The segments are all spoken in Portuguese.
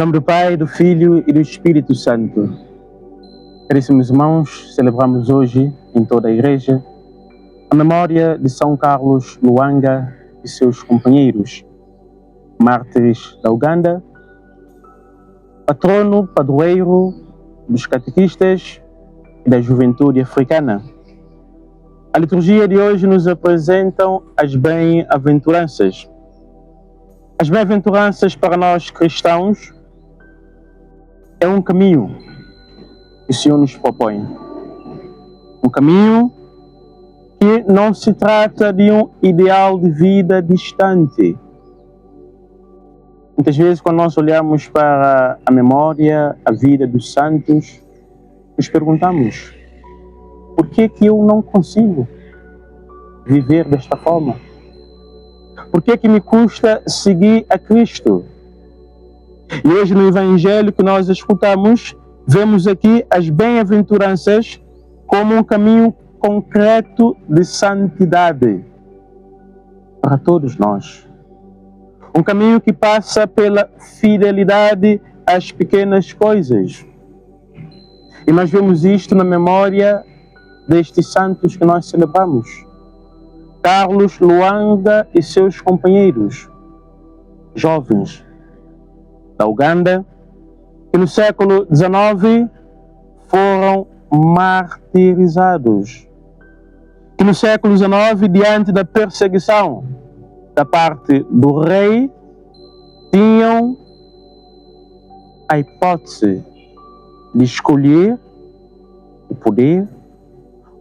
Em nome do Pai, do Filho e do Espírito Santo. Caríssimos irmãos, celebramos hoje em toda a Igreja a memória de São Carlos Lwanga e seus companheiros, mártires da Uganda, patrono, padroeiro dos catequistas e da juventude africana. A liturgia de hoje nos apresentam as bem-aventuranças. As bem-aventuranças para nós cristãos é um caminho que o Senhor nos propõe. Um caminho que não se trata de um ideal de vida distante. Muitas vezes, quando nós olhamos para a memória, a vida dos santos, nos perguntamos: por que eu não consigo viver desta forma? Por que me custa seguir a Cristo? E hoje no Evangelho que nós escutamos, vemos aqui as bem-aventuranças como um caminho concreto de santidade para todos nós. Um caminho que passa pela fidelidade às pequenas coisas. E nós vemos isto na memória destes santos que nós celebramos. Carlos Lwanga e seus companheiros, jovens da Uganda, que no século XIX foram martirizados. Que no século XIX, diante da perseguição da parte do rei, tinham a hipótese de escolher o poder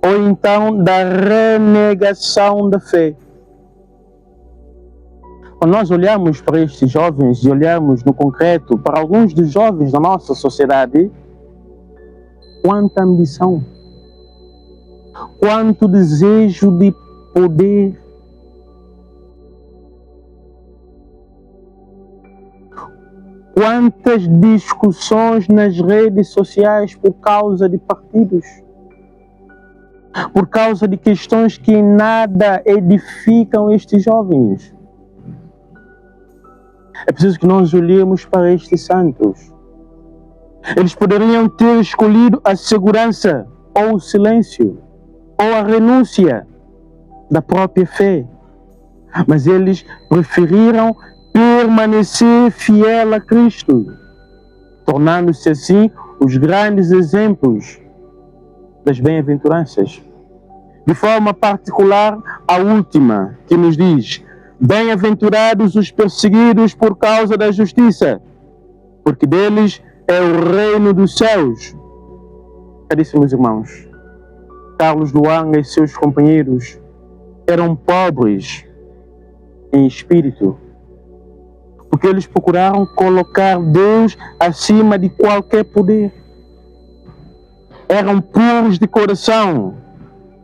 ou então da renegação da fé. Quando nós olhamos para estes jovens e olhamos no concreto para alguns dos jovens da nossa sociedade, quanta ambição, quanto desejo de poder, quantas discussões nas redes sociais por causa de partidos, por causa de questões que em nada edificam estes jovens. É preciso que nós olhemos para estes santos. Eles poderiam ter escolhido a segurança, ou o silêncio, ou a renúncia da própria fé. Mas eles preferiram permanecer fiel a Cristo, tornando-se assim os grandes exemplos das bem-aventuranças. De forma particular, a última, que nos diz: bem-aventurados os perseguidos por causa da justiça, porque deles é o reino dos céus. Caríssimos irmãos, Carlos Lwanga e seus companheiros eram pobres em espírito, porque eles procuraram colocar Deus acima de qualquer poder. Eram puros de coração,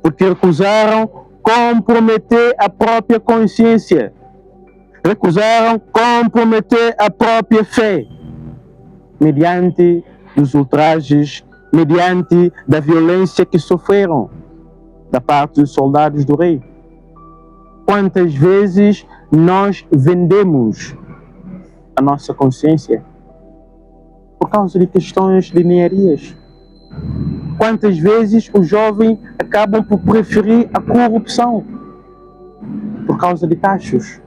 porque recusaram comprometer a própria consciência, recusaram comprometer a própria fé, mediante os ultrajes, mediante da violência que sofreram da parte dos soldados do rei. Quantas vezes nós vendemos a nossa consciência por causa de questões de ninharias? Quantas vezes os jovens acabam por preferir a corrupção por causa de taxas,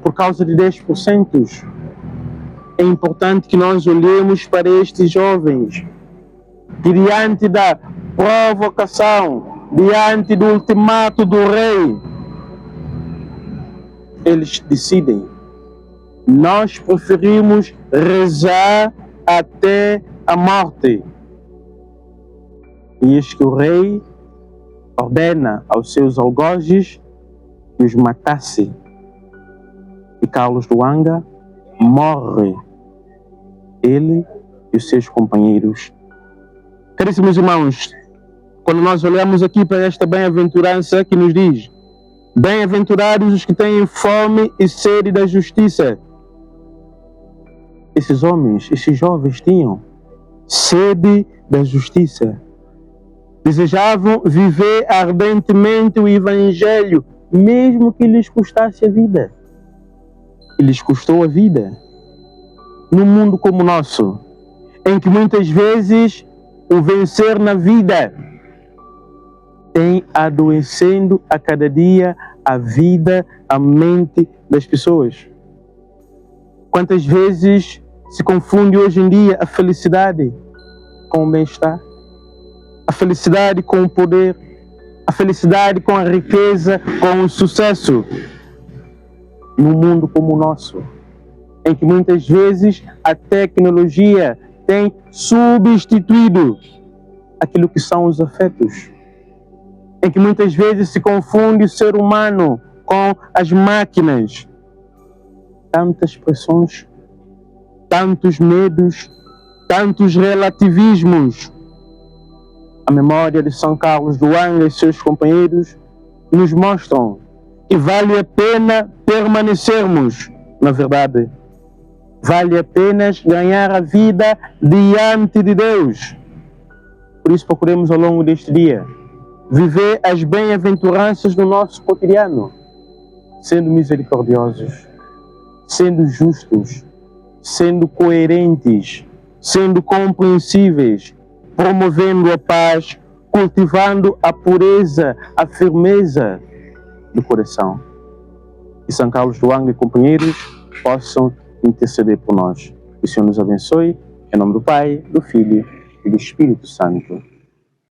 por causa de 10%? É importante que nós olhemos para estes jovens que, diante da provocação, diante do ultimato do rei, eles decidem: nós preferimos rezar até a morte. E eis que o rei ordena aos seus algozes que os matasse. E Carlos Lwanga morre, ele e os seus companheiros. Caríssimos irmãos, quando nós olhamos aqui para esta bem-aventurança que nos diz: bem-aventurados os que têm fome e sede da justiça. Esses homens, esses jovens tinham sede da justiça. Desejavam viver ardentemente o Evangelho, mesmo que lhes custasse a vida. E lhes custou a vida. num mundo como o nosso, em que muitas vezes o vencer na vida tem adoecendo a cada dia a vida, a mente das pessoas. Quantas vezes se confunde hoje em dia a felicidade com o bem-estar, a felicidade com o poder, a felicidade com a riqueza, com o sucesso, num mundo como o nosso, em que muitas vezes a tecnologia tem substituído aquilo que são os afetos, em que muitas vezes se confunde o ser humano com as máquinas. Tantas pressões, tantos medos, tantos relativismos. A memória de São Carlos do Anga e seus companheiros nos mostram que vale a pena permanecermos na verdade. Vale a pena ganhar a vida diante de Deus. Por isso procuremos ao longo deste dia viver as bem-aventuranças do nosso cotidiano, sendo misericordiosos, sendo justos, sendo coerentes, sendo compreensíveis, promovendo a paz, cultivando a pureza, a firmeza do coração. Que São Carlos do Anga e companheiros possam interceder por nós. Que o Senhor nos abençoe, em nome do Pai, do Filho e do Espírito Santo.